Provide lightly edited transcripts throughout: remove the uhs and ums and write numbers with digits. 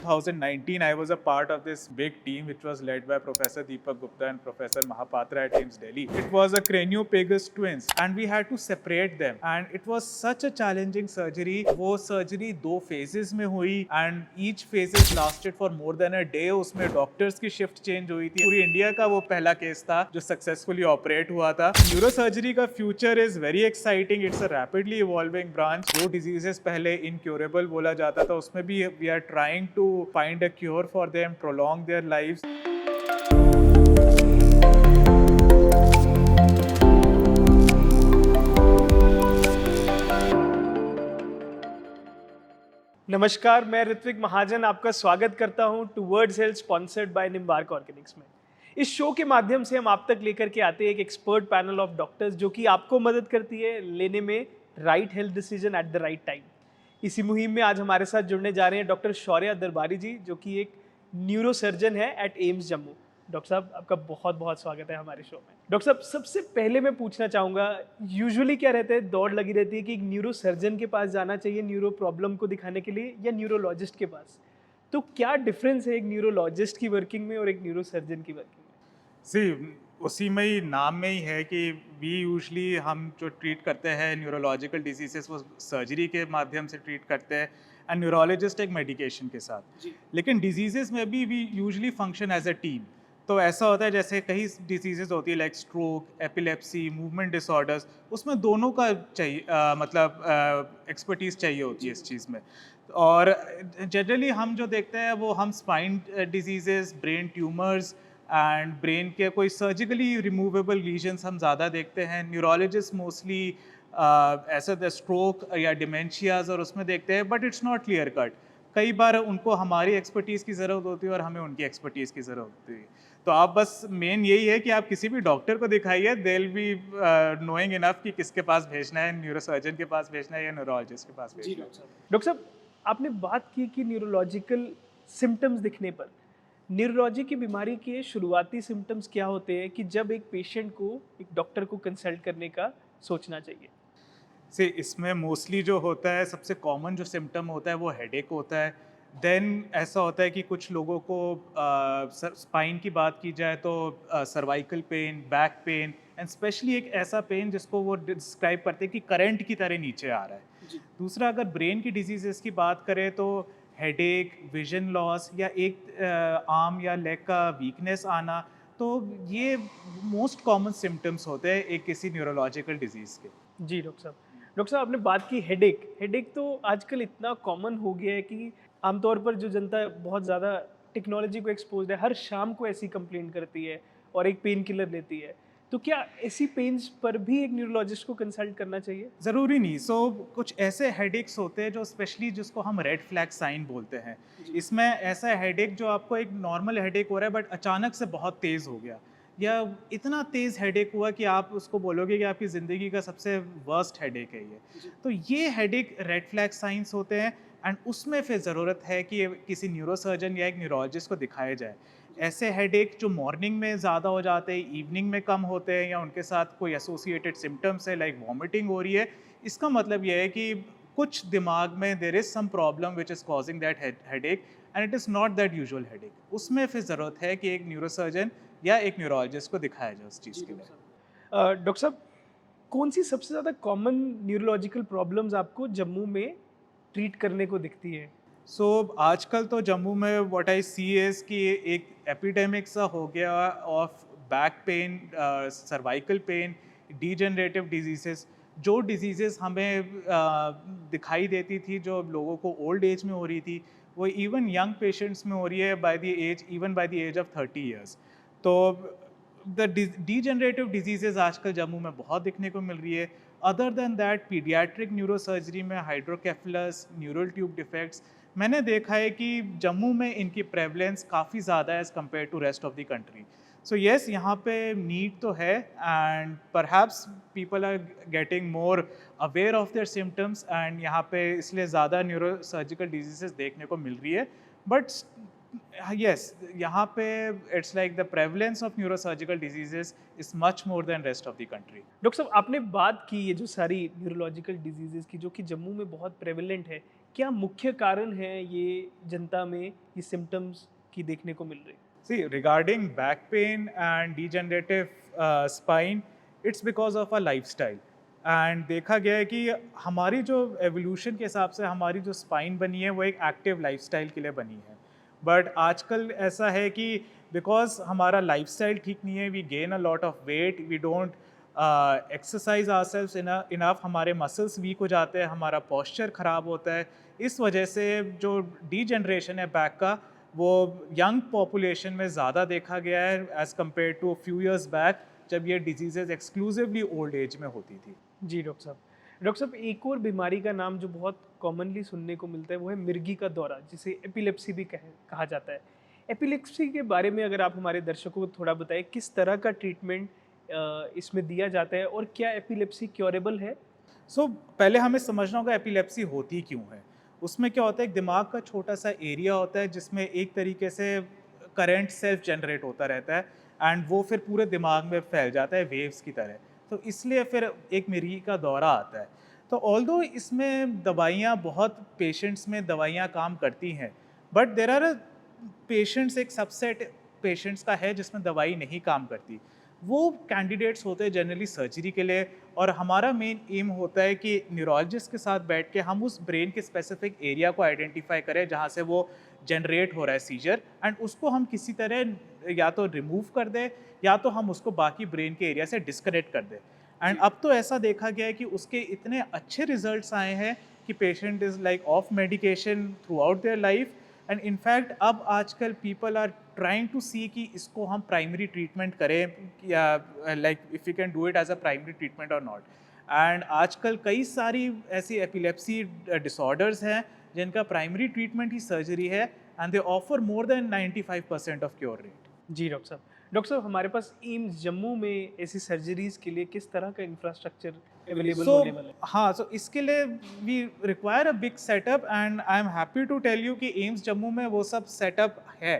2019, I was a part of this big team which was led by Professor Deepak Gupta and Professor Mahapatra at AIIMS Delhi. It was a craniopagus twins and we had to separate them and it was such a challenging surgery. वो surgery 2 phases में हुई and each phases lasted for more than a day. उसमें doctors की shift change हुई थी. पूरी India का वो पहला केस था जो successfully operate हुआ था. Neurosurgery का future is very exciting. It's a rapidly evolving branch. जो diseases पहले incurable बोला जाता था उसमें भी we are trying to find a cure for them, prolong their lives. नमस्कार, मैं ऋत्विक महाजन आपका स्वागत करता हूं towards health sponsored by Nimbark organics में। इस शो के माध्यम से हम आप तक लेकर के आते हैं एक एक्सपर्ट पैनल ऑफ डॉक्टर्स जो कि आपको मदद करती है लेने में right health decision at the right time. इसी मुहिम में आज हमारे साथ जुड़ने जा रहे हैं डॉक्टर शौर्या दरबारी जी, जो कि एक न्यूरोसर्जन है एट एम्स जम्मू। डॉक्टर साहब, आपका बहुत बहुत स्वागत है हमारे शो में। डॉक्टर साहब, सबसे पहले मैं पूछना चाहूँगा, यूजुअली क्या रहता है, दौड़ लगी रहती है कि एक न्यूरोसर्जन के पास जाना चाहिए न्यूरो प्रॉब्लम को दिखाने के लिए या न्यूरोलॉजिस्ट के पास, तो क्या डिफरेंस है एक न्यूरोलॉजिस्ट की वर्किंग में और एक न्यूरोसर्जन की वर्किंग में? उसी में ही नाम में ही है कि वी यूजली हम जो ट्रीट करते हैं न्यूरोलॉजिकल डिजीजेस वो सर्जरी के माध्यम से ट्रीट करते हैं एंड न्यूरोलॉजिस्ट एक मेडिकेशन के साथ। लेकिन डिजीजेस में भी we usually function as a team. तो ऐसा होता है जैसे कई डिजीजेस होती है like stroke, epilepsy, movement disorders, उसमें दोनों का चाहिए एक्सपर्टीज़ चाहिए होती है इस चीज़ में। और जनरली हम जो देखते हैं वो हम spine diseases, brain tumours and brain के कोई सर्जिकली रिमूवेबल लीजन्स हम ज़्यादा देखते हैं। न्यूरोलॉजिस्ट मोस्टली ऐसे स्ट्रोक या डिमेंशियाज और उसमें देखते हैं, but it's not clear cut. कई बार उनको हमारी एक्सपर्टीज़ की ज़रूरत होती है और हमें उनकी एक्सपर्टीज़ की ज़रूरत होती है। तो आप बस मेन यही है कि आप किसी भी डॉक्टर को दिखाइए, they will be knowing enough कि किसके पास भेजना है, न्यूरोसर्जन के पास भेजना है या न्यूरोलॉजिस्ट के पास भेजना है। डॉक्टर साहब, आपने बात की कि न्यूरोलॉजिकल सिम्टम्स दिखने पर, न्यूरोलॉजी की बीमारी के शुरुआती सिम्टम्स क्या होते हैं कि जब एक पेशेंट को एक डॉक्टर को कंसल्ट करने का सोचना चाहिए? इसमें मोस्टली जो होता है, सबसे कॉमन जो सिम्टम होता है वो हेडेक होता है। देन ऐसा होता है कि कुछ लोगों को स्पाइन की बात की जाए तो cervical pain, back pain and specially एक ऐसा पेन जिसको वो डिस्क्राइब करते हैं कि करंट की तरह नीचे आ रहा है। दूसरा, अगर ब्रेन की डिजीजेस की बात करें तो हेडेक, विजन लॉस या एक आर्म या लेग का वीकनेस आना, तो ये मोस्ट कॉमन सिम्टम्स होते हैं एक किसी न्यूरोलॉजिकल डिजीज़ के। जी डॉक्टर साहब। डॉक्टर साहब, आपने बात की हेडेक तो आजकल इतना कॉमन हो गया है कि आमतौर पर जो जनता बहुत ज़्यादा टेक्नोलॉजी को एक्सपोज है, हर शाम को ऐसी कंप्लेंट करती है और एक पेन किलर लेती है। तो क्या ऐसी पेन्स पर भी एक न्यूरोलॉजिस्ट को कंसल्ट करना चाहिए? ज़रूरी नहीं। कुछ ऐसे हेडेक्स होते हैं जो स्पेशली जिसको हम रेड फ्लैग साइन बोलते हैं। इसमें ऐसा हेडेक जो आपको एक नॉर्मल हेडेक हो रहा है बट अचानक से बहुत तेज़ हो गया, या इतना तेज़ हेडेक हुआ कि आप उसको बोलोगे कि आपकी ज़िंदगी का सबसे वर्स्ट हेडेक है ये। तो ये हेडेक रेड फ्लैग साइंस होते हैं एंड उसमें फिर ज़रूरत है कि किसी न्यूरोसर्जन या एक न्यूरोलॉजिस्ट को दिखाया जाए। ऐसे हेडेक जो मॉर्निंग में ज़्यादा हो जाते हैं, इवनिंग में कम होते हैं या उनके साथ कोई एसोसिएटेड सिम्टम्स है लाइक वॉमिटिंग हो रही है, इसका मतलब यह है कि कुछ दिमाग में there is some problem which is causing that headache and it is not that usual headache. उसमें फिर ज़रूरत है कि एक न्यूरोसर्जन या एक न्यूरोलॉजिस्ट को दिखाया जाए उस चीज़ के लिए। डॉक्टर साहब, कौन सी सबसे ज़्यादा कॉमन न्यूरोलॉजिकल प्रॉब्लम्स आपको जम्मू में ट्रीट करने को दिखती है? आजकल तो जम्मू में व्हाट आई सी इज़ कि एक एपिडेमिक सा हो गया of back pain, cervical pain, degenerative diseases. जो डिजीज़ेस हमें दिखाई देती थी, जो लोगों को ओल्ड एज में हो रही थी, वो इवन यंग पेशेंट्स में हो रही है by the age of 30 years. तो द डीजनरेटिव डिजीज़ेस आजकल जम्मू में बहुत दिखने को मिल रही है। Other than that, paediatric neurosurgery में हाइड्रोकेफलस, न्यूरल ट्यूब डिफेक्ट्स, मैंने देखा है कि जम्मू में इनकी प्रेवलेंस काफ़ी ज़्यादा है as compare to rest of the country. So yes, यहाँ पे नीड तो है and perhaps people are getting more aware of their symptoms एंड यहाँ पे इसलिए ज़्यादा न्यूरोसर्जिकल डिजीजेस देखने को मिल रही है। बट yes, यहाँ पे it's like the prevalence of neurosurgical diseases is much more than rest of the country. Doctor साहब, आपने बात की ये जो सारी न्यूरोलॉजिकल डिजीजेस की जो कि जम्मू में बहुत प्रेवलेंट है, क्या मुख्य कारण है ये जनता में ये सिम्टम्स की देखने को मिल रही? See, regarding back pain and degenerative spine, it's because of our lifestyle. And देखा गया है कि हमारी जो एवोल्यूशन के हिसाब से हमारी जो स्पाइन बनी है वो एक एक्टिव लाइफस्टाइल के लिए बनी है. बट आजकल ऐसा है कि बिकॉज हमारा लाइफस्टाइल ठीक नहीं है, we gain a lot of weight, we don't exercise ourselves enough, हमारे मसल्स वीक हो जाते हैं, हमारा पोस्चर ख़राब होता है. इस वजह से जो डीजनरेशन है बैक का वो यंग पॉपुलेशन में ज़्यादा देखा गया है as compare to few years back जब ये डिजीज़ेज एक्सक्लूसिवली ओल्ड एज में होती थी. जी डॉक्टर साहब. डॉक्टर साहब, एक और बीमारी का नाम जो बहुत कॉमनली सुनने को मिलता है वो है मिर्गी का दौरा, जिसे एपिलेप्सी भी कहा जाता है. एपिलेप्सी के बारे में अगर आप हमारे दर्शकों को थोड़ा बताएं, किस तरह का ट्रीटमेंट इसमें दिया जाता है और क्या एपिलेप्सी क्योरेबल है? पहले हमें समझना होगा एपिलेप्सी होती क्यों है. उसमें क्या होता है, एक दिमाग का छोटा सा एरिया होता है जिसमें एक तरीके से करंट सेल्फ जनरेट होता रहता है एंड वो फिर पूरे दिमाग में फैल जाता है वेव्स की तरह. तो इसलिए फिर एक मिर्गी का दौरा आता है. तो ऑल्दो इसमें दवाइयाँ बहुत पेशेंट्स में दवाइयाँ काम करती हैं, बट देर आर पेशेंट्स, एक सबसेट पेशेंट्स का है जिसमें दवाई नहीं काम करती. वो कैंडिडेट्स होते हैं जनरली सर्जरी के लिए, और हमारा मेन एम होता है कि न्यूरोलॉजिस्ट के साथ बैठ के हम उस ब्रेन के स्पेसिफिक एरिया को आइडेंटिफाई करें जहाँ से वो जनरेट हो रहा है सीजर, एंड उसको हम किसी तरह या तो रिमूव कर दें या तो हम उसको बाकी ब्रेन के एरिया से डिस्कनेक्ट कर दें. एंड अब तो ऐसा देखा गया है कि उसके इतने अच्छे रिजल्ट्स आए हैं कि patient is like off medication throughout their life. And in fact अब आजकल people are trying to see कि इसको हम प्राइमरी ट्रीटमेंट करें या like if you can do it as a primary treatment और नॉट. एंड आजकल कई सारी ऐसी एपिलेप्सी डिसऑर्डर्स हैं जिनका प्राइमरी ट्रीटमेंट ही सर्जरी है, and they offer more than 95% of cure rate. जी डॉक्टर साहब. डॉक्टर साहब, हमारे पास एम्स जम्मू में ऐसी सर्जरीज के लिए किस तरह का इंफ्रास्ट्रक्चर अवेलेबल होने वाला है? हाँ, सो इसके लिए we require a big setup and I am happy to tell you कि एम्स जम्मू में वो सब सेटअप है.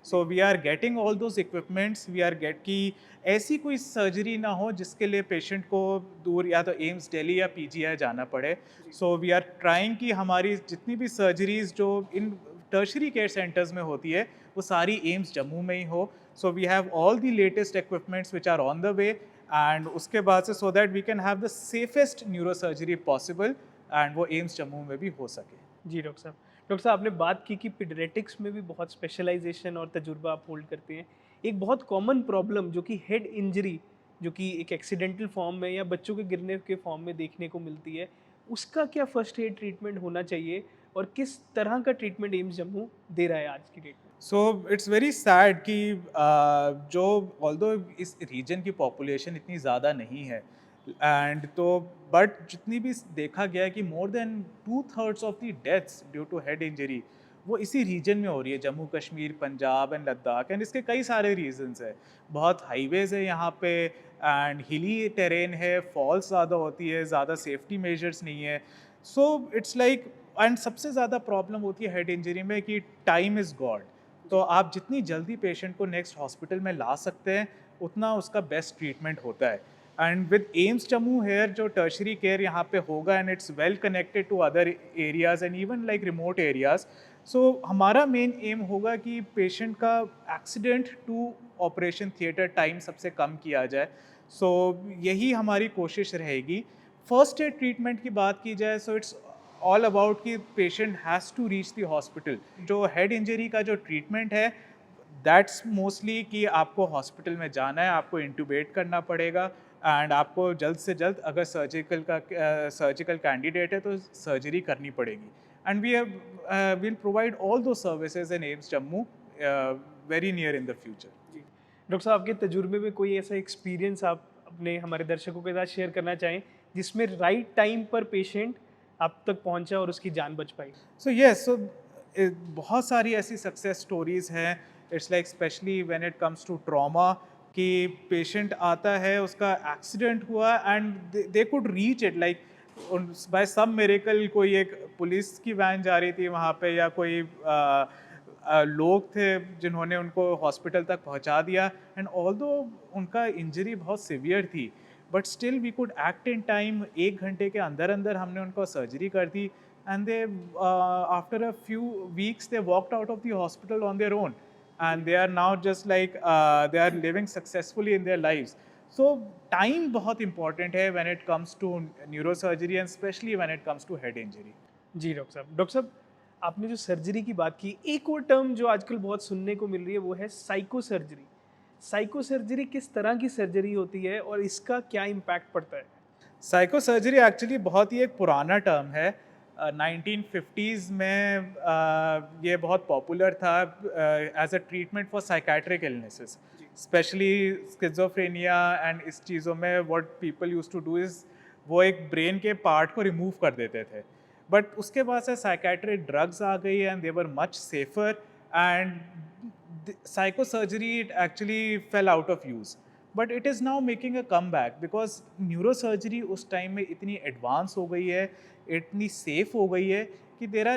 So we are getting all those equipments, we are get कि ऐसी कोई सर्जरी ना हो जिसके लिए पेशेंट को दूर या तो एम्स दिल्ली या पीजीआई जाना पड़े. सो वी आर ट्राइंग कि हमारी जितनी भी सर्जरीज जो इन टर्शरी केयर सेंटर्स में होती है वो सारी एम्स जम्मू में ही हो. So we have all the latest equipments which are on the way, and उसके बाद से so that we can have the safest neuro surgery possible, and वो एम्स जम्मू में भी हो सके. जी डॉक्टर साहब. डॉक्टर साहब, आपने बात की कि पीडियाट्रिक्स में भी बहुत स्पेशलाइजेशन और तजुर्बा आप होल्ड करते हैं. एक बहुत कॉमन प्रॉब्लम जो कि हेड इंजरी, जो कि एक एक्सीडेंटल फॉर्म में या बच्चों के गिरने के फॉर्म में देखने को मिलती है, उसका क्या फर्स्ट एड ट्रीटमेंट होना चाहिए और किस तरह का ट्रीटमेंट एम्स जम्मू दे रहा है आज की डेट में? सो इट्स वेरी सैड कि जो ऑल्दो इस रीजन की पॉपुलेशन इतनी ज़्यादा नहीं है, एंड तो बट जितनी भी देखा गया है कि more than 2/3 of the deaths due to head injury वो इसी रीजन में हो रही है, जम्मू कश्मीर, पंजाब एंड लद्दाख. एंड इसके कई सारे रीजंस है. बहुत हाईवेज है यहाँ पे एंड हिली टेरेन है, फॉल्स ज़्यादा होती है, ज़्यादा सेफ्टी मेजर्स नहीं है. सो इट्स लाइक, एंड सबसे ज़्यादा प्रॉब्लम होती है हेड इंजरी में कि टाइम इज़ गॉड. तो आप जितनी जल्दी पेशेंट को नेक्स्ट हॉस्पिटल में ला सकते हैं उतना उसका बेस्ट ट्रीटमेंट होता है. And with AIIMS Jammu here जो टर्शरी केयर यहाँ पे होगा, and it's well connected to other areas and even like remote areas. So हमारा मेन एम होगा कि पेशेंट का accident to operation theatre time सबसे कम किया जाए. सो यही हमारी कोशिश रहेगी. फर्स्ट एड ट्रीटमेंट की बात की जाए, सो इट्स ऑल अबाउट कि patient has to reach the hospital. जो हेड इंजरी का जो ट्रीटमेंट है दैट्स मोस्टली कि आपको हॉस्पिटल में जाना है, आपको इंट्यूबेट करना पड़ेगा, एंड आपको जल्द से जल्द अगर सर्जिकल कैंडिडेट है तो सर्जरी करनी पड़ेगी. And we will provide all those services in AIIMS Jammu very near in the future. Doctor साहब, आपके तजुर्बे में कोई ऐसा एक्सपीरियंस आप अपने हमारे दर्शकों के साथ शेयर करना चाहें जिसमें राइट टाइम पर पेशेंट आप तक पहुंचा और उसकी जान बच पाई? सो येस, सो बहुत सारी ऐसी सक्सेस स्टोरीज़ हैं. It's like specially when it comes to trauma कि पेशेंट आता है, उसका एक्सीडेंट हुआ and they could reach it like by some miracle. कोई एक पुलिस की वैन जा रही थी वहाँ पे या कोई लोग थे जिन्होंने उनको हॉस्पिटल तक पहुँचा दिया, एंड ऑल्दो उनका इंजरी बहुत सिवियर थी but still we could act in time. 1 घंटे के अंदर अंदर हमने उनको सर्जरी कर दी and they after a few weeks they walked out of the hospital on their own, and they are now just like they are living successfully in their lives. So time बहुत important है when it comes to neurosurgery and especially when it comes to head injury. जी doctor साहब आपने जो surgery की बात की, एक और टर्म जो आजकल बहुत सुनने को मिल रही है वो है साइको सर्जरी। साइको सर्जरी किस तरह की सर्जरी होती है और इसका क्या इम्पैक्ट पड़ता है? साइको सर्जरी एक्चुअली बहुत ही एक पुराना टर्म है। 1950s में ये बहुत पॉपुलर था as a treatment for psychiatric illnesses, specially schizophrenia and इस चीज़ों में what people use to do is वो एक ब्रेन के पार्ट को रिमूव कर देते थे। बट उसके बाद से साइकेट्रिक ड्रग्स आ गई and they were much safer, and psycho surgery actually fail out of use, but it is now making a come back because neurosurgery उस टाइम में इतनी एडवांस हो गई है, इतनी सेफ हो गई है कि there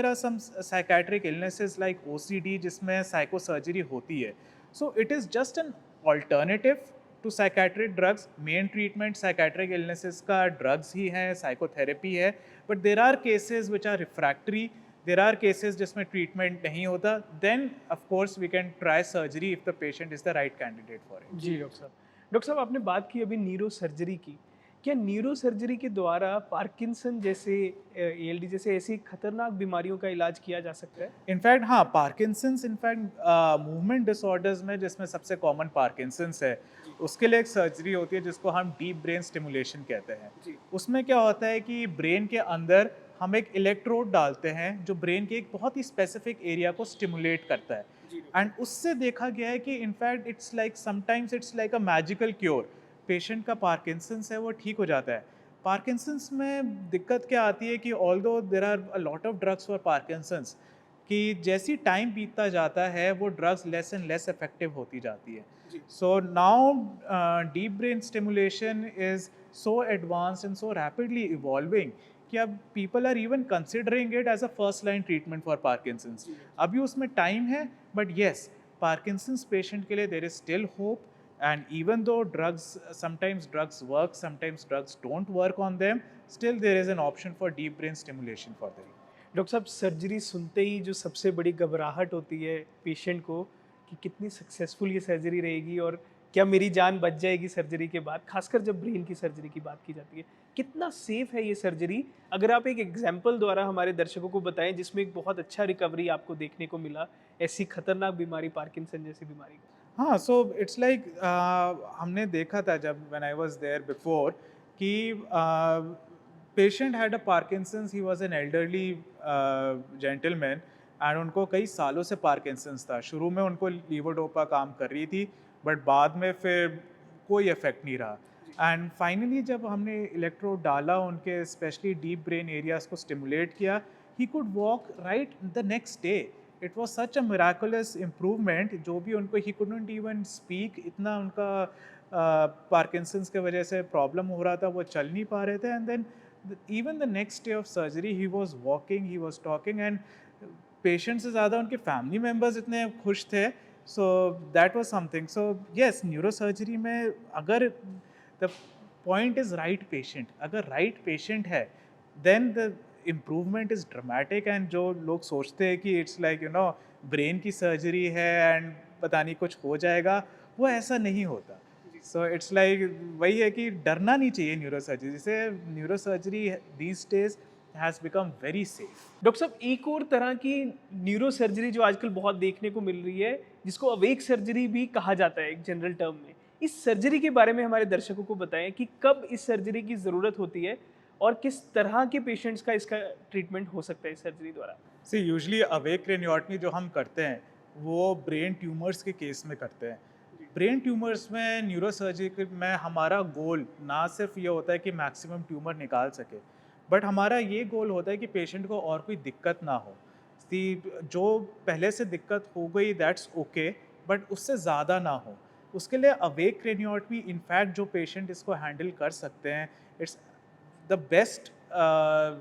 are some psychiatric illnesses like OCD जिसमें साइको सर्जरी होती है। So it is just an alternative to psychiatric drugs. Main treatment psychiatric illnesses का ड्रग्स ही है, साइकोथेरेपी है, but there are cases which are refractory, there are cases जिसमें ट्रीटमेंट नहीं होता, then of course we can try surgery if the patient is the right candidate for it. जी doctor साहब आपने बात की अभी न्यूरो सर्जरी की। क्या न्यूरो सर्जरी के द्वारा पार्किंसन जैसे ALD जैसे ऐसी खतरनाक बीमारियों का इलाज किया जा सकता है? इनफैक्ट हाँ, पार्किंसंस इनफैक्ट मूवमेंट डिसऑर्डर्स में जिसमें सबसे कॉमन पार्किंसंस है, उसके लिए एक सर्जरी होती है जिसको हम डीप ब्रेन स्टिमुलेशन कहते हैं। उसमें क्या होता है कि ब्रेन के अंदर हम एक इलेक्ट्रोड डालते हैं जो ब्रेन के एक बहुत ही स्पेसिफिक एरिया को स्टिमुलेट करता है, एंड उससे देखा गया है कि in fact it's like sometimes it's like a magical cure. Patient का पार्किंसंस है वो ठीक हो जाता है। पार्किंसंस में दिक्कत क्या आती है कि although there are a lot of drugs for Parkinson's, कि जैसी टाइम बीतता जाता है वो drugs less and less effective होती जाती है। So now deep brain stimulation is so advanced and so rapidly evolving कि अब people are even considering it as a first line treatment for Parkinson's. अभी उसमें टाइम है, बट येस, पार्किंसंस पेशेंट के लिए there is still hope, and even though sometimes drugs work, sometimes drugs don't work on them, still there is an option for deep brain stimulation for them. Doctor साहब surgery सुनते ही जो सबसे बड़ी घबराहट होती है पेशेंट को कि कितनी सक्सेसफुल ये सर्जरी रहेगी और क्या मेरी जान बच जाएगी सर्जरी के बाद, खासकर जब ब्रेन की सर्जरी की बात की जाती है। कितना सेफ है ये सर्जरी? अगर आप एक एग्जाम्पल द्वारा हमारे दर्शकों को बताएं जिसमें एक बहुत अच्छा रिकवरी आपको देखने को मिला ऐसी खतरनाक बीमारी पार्किंसन जैसी बीमारी को। हाँ, सो इट्स लाइक हमने देखा था जब when I was there before कि patient had a Parkinson's, he was an elderly gentleman, and उनको कई सालों से पार्किंसंस था। शुरू में उनको लीवोडोपा काम कर रही थी, बट बाद में फिर कोई इफेक्ट नहीं रहा। एंड फाइनली जब हमने इलेक्ट्रोड डाला उनके स्पेशली डीप ब्रेन एरियाज को स्टिमुलेट किया, he could walk right the next day. It was such a miraculous improvement. जो भी उनको ही कुडंट इवन स्पीक, इतना उनका पार्किंसंस के वजह से प्रॉब्लम हो रहा था, वो चल नहीं पा रहे थे, and then even the next day of surgery he was walking, he was talking, and patient से ज़्यादा उनके फैमिली मेम्बर्स इतने खुश थे। So that was something. So yes, neuro surgery में अगर the point is right patient, अगर right patient है then the improvement is dramatic. And जो लोग सोचते हैं कि it's like you know brain की सर्जरी है एंड पता नहीं कुछ हो जाएगा, वो ऐसा नहीं होता। सो इट्स लाइक वही है कि डरना नहीं चाहिए न्यूरो सर्जरी से। Neuro surgery these days has become very safe. Doctor साहब एक और तरह की न्यूरो सर्जरी जो आजकल बहुत देखने को मिल रही है जिसको अवेक सर्जरी भी कहा जाता है एक जनरल टर्म में, इस सर्जरी के बारे में हमारे दर्शकों को बताएं कि कब इस सर्जरी की ज़रूरत होती है और किस तरह के पेशेंट्स का इसका ट्रीटमेंट हो सकता है इस सर्जरी द्वारा। सी यूजली अवेक क्रेनियोटमी जो हम करते हैं वो ब्रेन ट्यूमर्स के केस में करते हैं। ब्रेन ट्यूमर्स में न्यूरो सर्जरी में हमारा गोल ना सिर्फ ये होता है कि मैक्सिमम ट्यूमर निकाल सके, बट हमारा ये गोल होता है कि पेशेंट को और कोई दिक्कत ना हो। जो पहले से दिक्कत हो गई दैट्स ओके, बट उससे ज़्यादा ना हो। उसके लिए अवेक क्रेनियोटमी इनफैक्ट जो पेशेंट इसको हैंडल कर सकते हैं, it's the best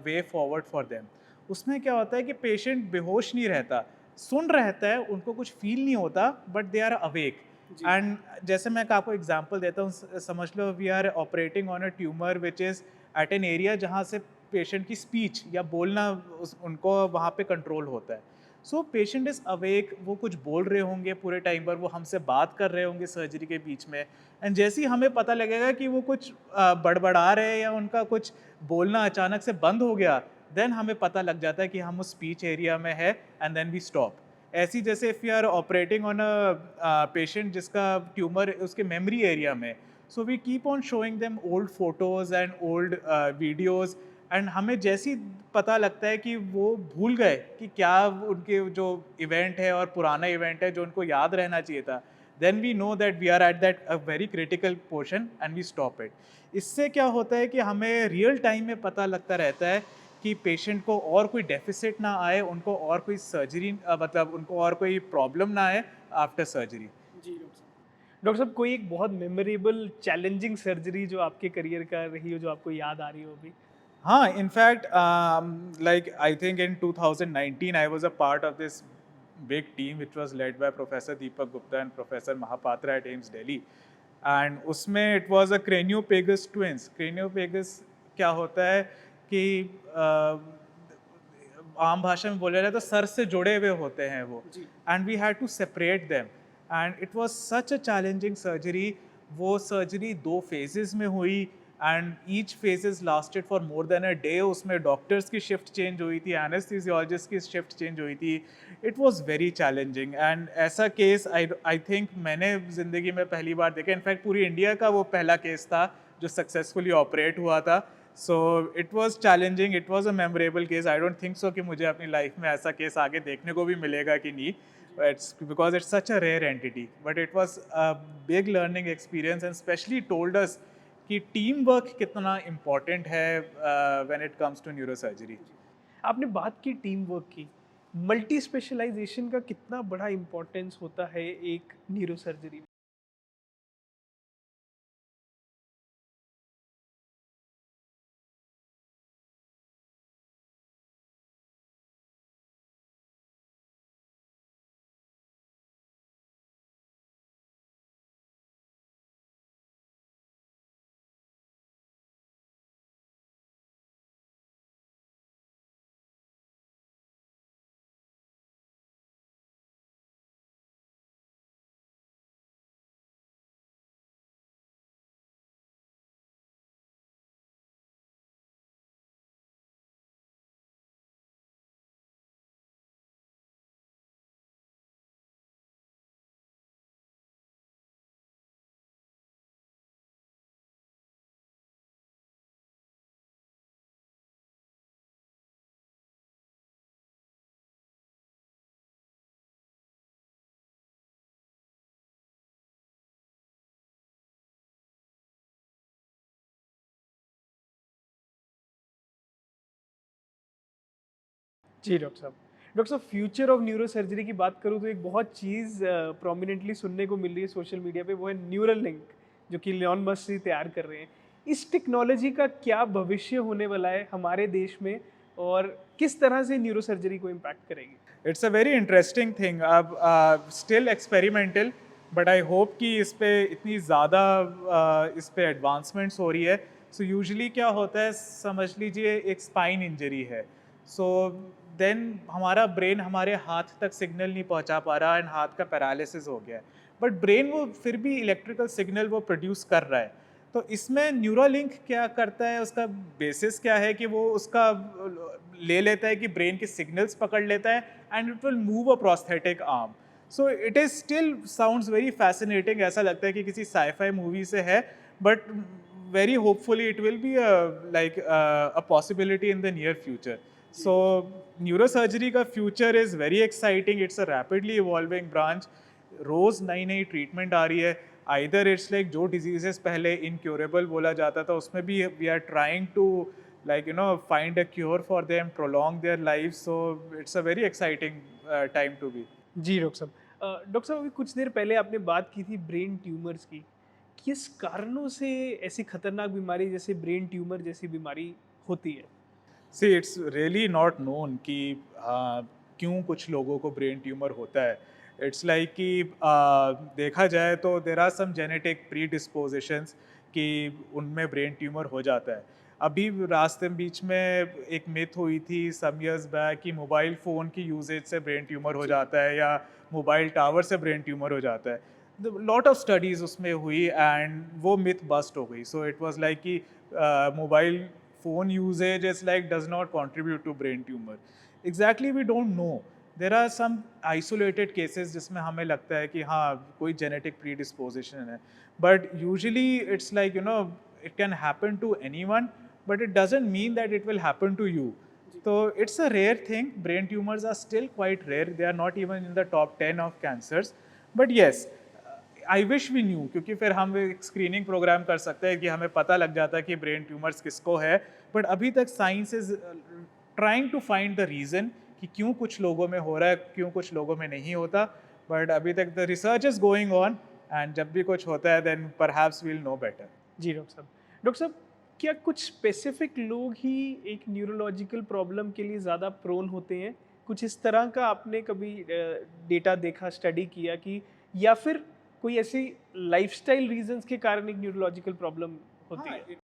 way forward for them. उसमें क्या होता है कि पेशेंट बेहोश नहीं रहता, सुन रहता है, उनको कुछ फील नहीं होता, but they are awake. And जैसे मैं आपको एग्जांपल देता हूँ, समझ लो we are operating on a tumour which is at an area जहाँ से पेशेंट की स्पीच या बोलना उनको वहाँ पे कंट्रोल होता है। सो पेशेंट इज़ अवेक, वो कुछ बोल रहे होंगे पूरे टाइम पर, वो हमसे बात कर रहे होंगे सर्जरी के बीच में, एंड जैसे ही हमें पता लगेगा कि वो कुछ बड़बड़ा रहे हैं या उनका कुछ बोलना अचानक से बंद हो गया, देन हमें पता लग जाता है कि हम उस स्पीच एरिया में है, एंड देन वी स्टॉप। ऐसी जैसे if you are operating on a patient जिसका ट्यूमर उसके मेमोरी एरिया में, so we keep on showing them old photos and old videos, and हमें जैसी पता लगता है कि वो भूल गए कि क्या उनके जो इवेंट है और पुराना इवेंट है जो उनको याद रहना चाहिए था, then we know that we are at that a very critical portion and we stop it. इससे क्या होता है कि हमें रियल टाइम में पता लगता रहता है कि पेशेंट को और कोई डेफिसिट ना आए, उनको और कोई सर्जरी मतलब उनको और कोई प्रॉब्लम ना आए आफ्टर सर्जरी। जी डॉक्टर साहब, कोई एक बहुत मेमोरेबल चैलेंजिंग सर्जरी जो आपके करियर का रही हो, जो आपको याद आ रही हो अभी? हाँ, in fact, like I think in 2019, I was a part of this big team which was led by Professor Deepak Gupta and Professor Mahapatra at AIIMS Delhi. And उसमें it was a craniopagus twins. Craniopagus क्या होता है कि आम भाषा में बोला जाए तो सर से जुड़े हुए होते हैं वो, जी। And we had to separate them, and it was such a challenging surgery. वो सर्जरी 2 फेजेस में हुई, and each phases lasted for more than a day. उसमें डॉक्टर्स की शिफ्ट चेंज हुई थी, एनेस्थीसियोलॉजिस्ट की शिफ्ट चेंज हुई थी। It was very challenging, and ऐसा केस आई थिंक मैंने ज़िंदगी में पहली बार देखा। इनफैक्ट पूरी इंडिया का वो पहला केस था जो सक्सेसफुली ऑपरेट हुआ था। So it was challenging, it was a memorable case. I don't think so कि मुझे अपनी लाइफ में ऐसा केस आगे देखने को भी मिलेगा कि नहीं, it's because it's such a rare entity, but it was a big learning experience and specially told us कि टीम वर्क कितना इम्पॉर्टेंट है when it comes to neurosurgery. आपने बात की टीम वर्क की, मल्टी स्पेशलाइजेशन का कितना बड़ा इम्पोर्टेंस होता है एक न्यूरो सर्जरी में? जी डॉक्टर साहब, फ्यूचर ऑफ न्यूरो सर्जरी की बात करूँ तो एक बहुत चीज़ प्रोमिनेंटली सुनने को मिल रही है सोशल मीडिया पे, वो है न्यूरल लिंक, जो कि लियोन मस्क जी तैयार कर रहे हैं। इस टेक्नोलॉजी का क्या भविष्य होने वाला है हमारे देश में, और किस तरह से न्यूरो सर्जरी को इम्पैक्ट करेगी? It's a very interesting thing. अब still experimental, but I hope कि इस पे इतनी ज़्यादा इस पे एडवांसमेंट्स हो रही है। सो यूजुअली क्या होता है, समझ लीजिए एक स्पाइन इंजरी है, सो देन हमारा ब्रेन हमारे हाथ तक सिग्नल नहीं पहुंचा पा रहा एंड हाथ का पैरालिसिस हो गया है, बट ब्रेन वो फिर भी इलेक्ट्रिकल सिग्नल वो प्रोड्यूस कर रहा है। तो इसमें न्यूरोलिंक क्या करता है, उसका बेसिस क्या है कि वो उसका ले लेता है कि ब्रेन के सिग्नल्स पकड़ लेता है and it will move a prosthetic arm. So it is still sounds very fascinating, ऐसा लगता है कि किसी साईफाई मूवी से है, but very hopefully it will be like a possibility in the near future. So neurosurgery का future is very exciting, it's a rapidly evolving branch. रोज़ नई नई ट्रीटमेंट आ रही है। आइदर इट्स लाइक जो डिजीजेस पहले इनक्योरेबल बोला जाता था, उसमें भी we are trying to like find a cure for them, prolong their lives, so it's a very exciting time to be. जी डॉक्टर साहब, अभी कुछ देर पहले आपने बात की थी ब्रेन ट्यूमर्स की। किस कारणों से ऐसी खतरनाक बीमारी जैसे ब्रेन ट्यूमर जैसी बीमारी होती है? See, it's really not known कि क्यों कुछ लोगों को ब्रेन ट्यूमर होता है। इट्स लाइक कि देखा जाए तो there are some genetic predispositions कि उनमें ब्रेन ट्यूमर हो जाता है। अभी रास्ते में बीच में एक मिथ हुई थी सम इयर्स बैक कि मोबाइल फ़ोन की यूजेज से ब्रेन ट्यूमर हो जाता है या मोबाइल टावर से ब्रेन ट्यूमर हो जाता है। लॉट ऑफ स्टडीज़ उसमें हुई एंड वो मिथ बस्ट हो गई। सो इट वाज लाइक कि mobile phone usage is like does not contribute to brain tumour. Exactly we don't know. There are some isolated cases जिसमें हमें लगता है कि हाँ कोई जेनेटिक प्रीडिस्पोजिशन है, but usually it's like it can happen to anyone, but it doesn't mean that it will happen to you. So it's a rare thing. Brain tumors are still quite rare. They are not even in the top 10 of cancers. But yes, I wish we knew, क्योंकि फिर हम एक screening programme कर सकते हैं कि हमें पता लग जाता है कि ब्रेन ट्यूमर्स किसको है। बट अभी तक science is trying to find the reason कि क्यों कुछ लोगों में हो रहा है, क्यों कुछ लोगों में नहीं होता। बट अभी तक the research is going on, and जब भी कुछ होता है then perhaps we'll know better. जी डॉक्टर साहब। डॉक्टर साहब, क्या कुछ स्पेसिफिक लोग ही एक न्यूरोलॉजिकल प्रॉब्लम के लिए ज़्यादा प्रोन होते हैं? कुछ इस तरह का आपने कभी डेटा देखा, स्टडी किया कि, या फिर कोई ऐसी लाइफस्टाइल रीजंस के कारण एक न्यूरोलॉजिकल प्रॉब्लम होती हाँ, है?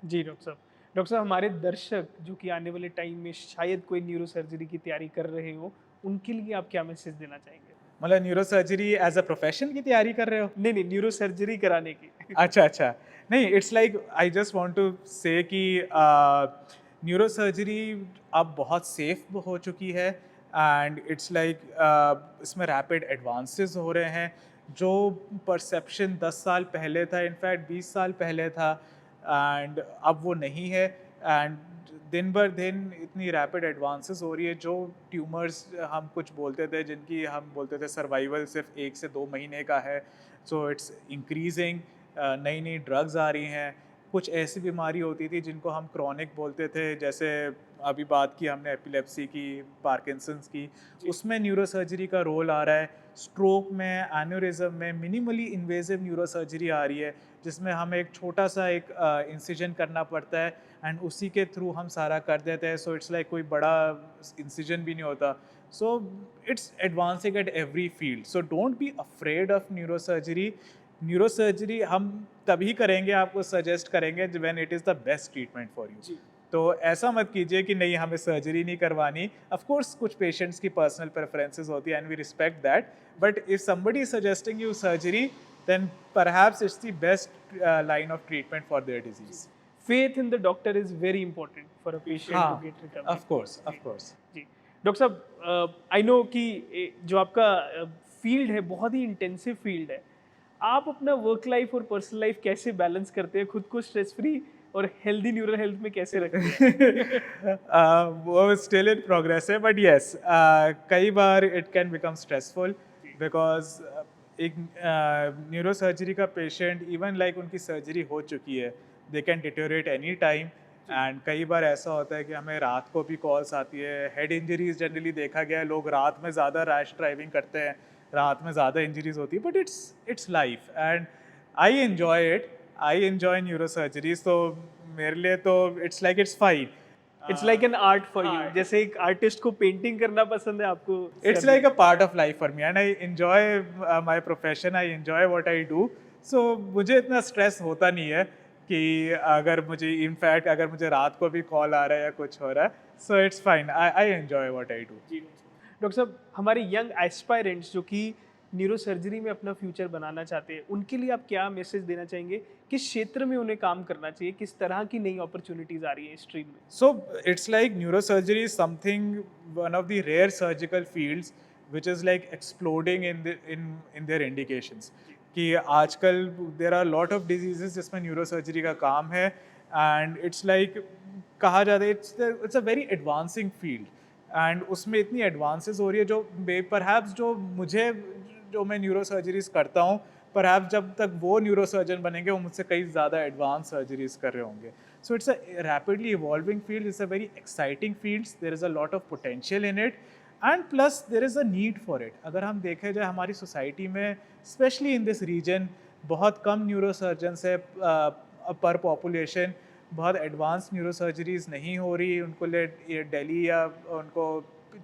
जी डॉक्टर साहब। डॉक्टर साहब, हमारे दर्शक जो कि आने वाले टाइम में शायद कोई न्यूरो सर्जरी की तैयारी कर रहे हो, उनके लिए आप क्या मैसेज देना चाहेंगे? मतलब neuro surgery as a profession की तैयारी कर रहे हो? नहीं, नहीं, न्यूरो सर्जरी कराने की। अच्छा अच्छा। नहीं, it's like I just want to say कि न्यूरो सर्जरी अब बहुत सेफ हो चुकी है, एंड इट्स लाइक इसमें रैपिड एडवांसेस हो रहे हैं। जो परसेप्शन 10 साल पहले था, इनफैक्ट 20 साल पहले था, एंड अब वो नहीं है। एंड दिन बर दिन इतनी रैपिड एडवांसेस हो रही है। जो ट्यूमर्स हम कुछ बोलते थे, जिनकी हम बोलते थे सर्वाइवल सिर्फ 1 से 2 महीने का है, सो इट्स इंक्रीजिंग। नई नई ड्रग्स आ रही हैं। कुछ ऐसी बीमारी होती थी जिनको हम क्रॉनिक बोलते थे, जैसे अभी बात की हमने एपिलेप्सी की, पार्किंसंस की, उसमें न्यूरो सर्जरी का रोल आ रहा है। स्ट्रोक में, एन्यूरिज्म में मिनिमली इन्वेजिव न्यूरो सर्जरी आ रही है, जिसमें हमें एक छोटा सा एक इंसिजन करना पड़ता है एंड उसी के थ्रू हम सारा कर देते हैं। सो इट्स लाइक कोई बड़ा इंसिजन भी नहीं होता। So it's advancing at every field, so don't be afraid of neuro surgery. Neuro surgery हम तभी करेंगे, आपको सजेस्ट करेंगे when it is the best treatment for you. तो ऐसा मत कीजिए कि नहीं हमें सर्जरी नहीं करवानी। ऑफ कोर्स कुछ पेशेंट्स की पर्सनल प्रेफरेंसेस होती है and we respect that, but if somebody is suggesting you surgery then perhaps it's the best line of treatment for their disease. Faith in the doctor is very important for a patient to हाँ, get recovery. Of course of course. जी doctor साहब, I no कि जो आपका field है बहुत ही intensive field है। आप अपना वर्क लाइफ और पर्सनल लाइफ कैसे बैलेंस करते हैं? खुद को स्ट्रेस फ्री और हेल्दी न्यूरल हेल्थ में कैसे रखते हैं? वो स्टिल इन प्रोग्रेस है, बट यस कई बार it can become stressful because एक न्यूरो सर्जरी का पेशेंट इवन लाइक उनकी सर्जरी हो चुकी है, they can deteriorate any time. And कई बार ऐसा होता है कि हमें रात को भी कॉल्स आती है। हेड इंजरीज जनरली देखा गया है, लोग रात में ज़्यादा रैश ड्राइविंग करते हैं, रात में ज़्यादा इंजरीज होती है, but it's life. And I enjoy neuro surgeries, तो मेरे लिए तो it's fine. It's like an art for you, हाँ. जैसे एक आर्टिस्ट को पेंटिंग करना पसंद है, आपको It's like a part of life for me and I enjoy my profession, I enjoy what I do. So मुझे इतना स्ट्रेस होता नहीं है कि अगर मुझे इनफैक्ट अगर मुझे रात को भी कॉल आ रहा है या कुछ हो रहा है, so it's fine. I enjoy what I do. Doctor साहब, हमारे यंग एस्पायरेंट्स जो कि न्यूरो सर्जरी में अपना फ्यूचर बनाना चाहते हैं, उनके लिए आप क्या मैसेज देना चाहेंगे? किस क्षेत्र में उन्हें काम करना चाहिए? किस तरह की नई अपॉर्चुनिटीज आ रही है इस स्ट्रीम में? So it's like neurosurgery is something, one of the rare surgical fields which is like exploding in their indications. कि आजकल there are lot of diseases जिसमें neurosurgery का काम है and it's like कहा जाता है it's a very advancing field and उसमें इतनी advances हो रही है जो perhaps जो मैं न्यूरोसर्जरीज करता हूँ, परहैप्स जब तक वो न्यूरोसर्जन बनेंगे वो मुझसे कई ज़्यादा एडवांस सर्जरीज कर रहे होंगे. So it's a rapidly evolving field. It's a very exciting field. There is a lot of potential in it, and plus there is a need for it. अगर हम देखें जाए हमारी सोसाइटी में, स्पेशली इन दिस रीजन, बहुत कम neurosurgeons है पर population. बहुत एडवांस न्यूरोसर्जरीज नहीं हो रही, उनको दिल्ली या उनको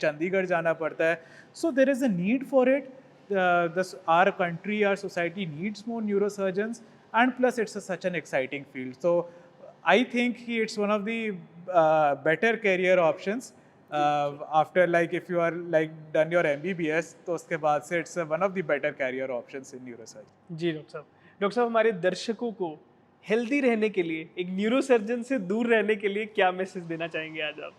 चंडीगढ़ जाना पड़ता है. So there is a need for it. Our country, our society needs more neurosurgeons, and plus it's such an exciting field. So I think it's one of the better career options after, like, if you are like done your MBBS, तो उसके बाद से it's one of the better career options in neurosurgery. जी doctor साहब, हमारे दर्शकों को healthy रहने के लिए, एक न्यूरोसर्जन से दूर रहने के लिए क्या मैसेज देना चाहेंगे आज आप?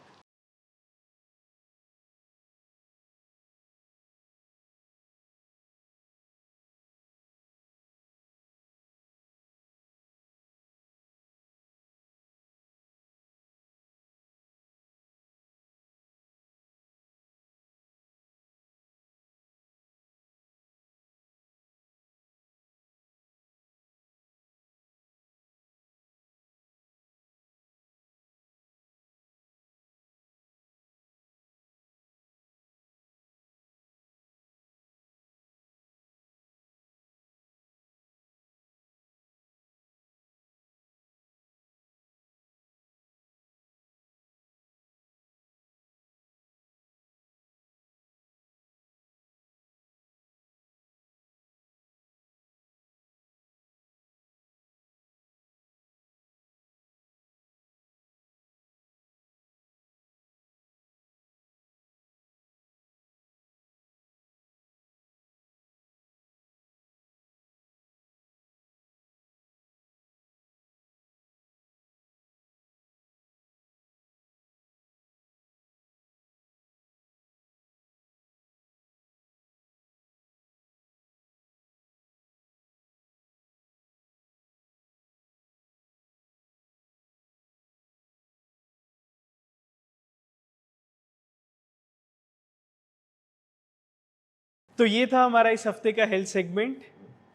तो ये था हमारा इस हफ्ते का हेल्थ सेगमेंट.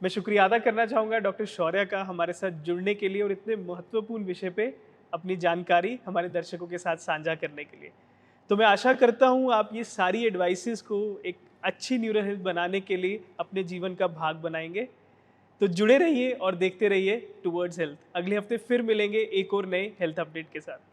मैं शुक्रिया अदा करना चाहूँगा डॉक्टर शौर्या का हमारे साथ जुड़ने के लिए और इतने महत्वपूर्ण विषय पे अपनी जानकारी हमारे दर्शकों के साथ साझा करने के लिए. तो मैं आशा करता हूँ आप ये सारी एडवाइसेस को एक अच्छी न्यूरो हेल्थ बनाने के लिए अपने जीवन का भाग बनाएंगे. तो जुड़े रहिए और देखते रहिए टुवर्ड्स हेल्थ. अगले हफ्ते फिर मिलेंगे एक और नए हेल्थ अपडेट के साथ.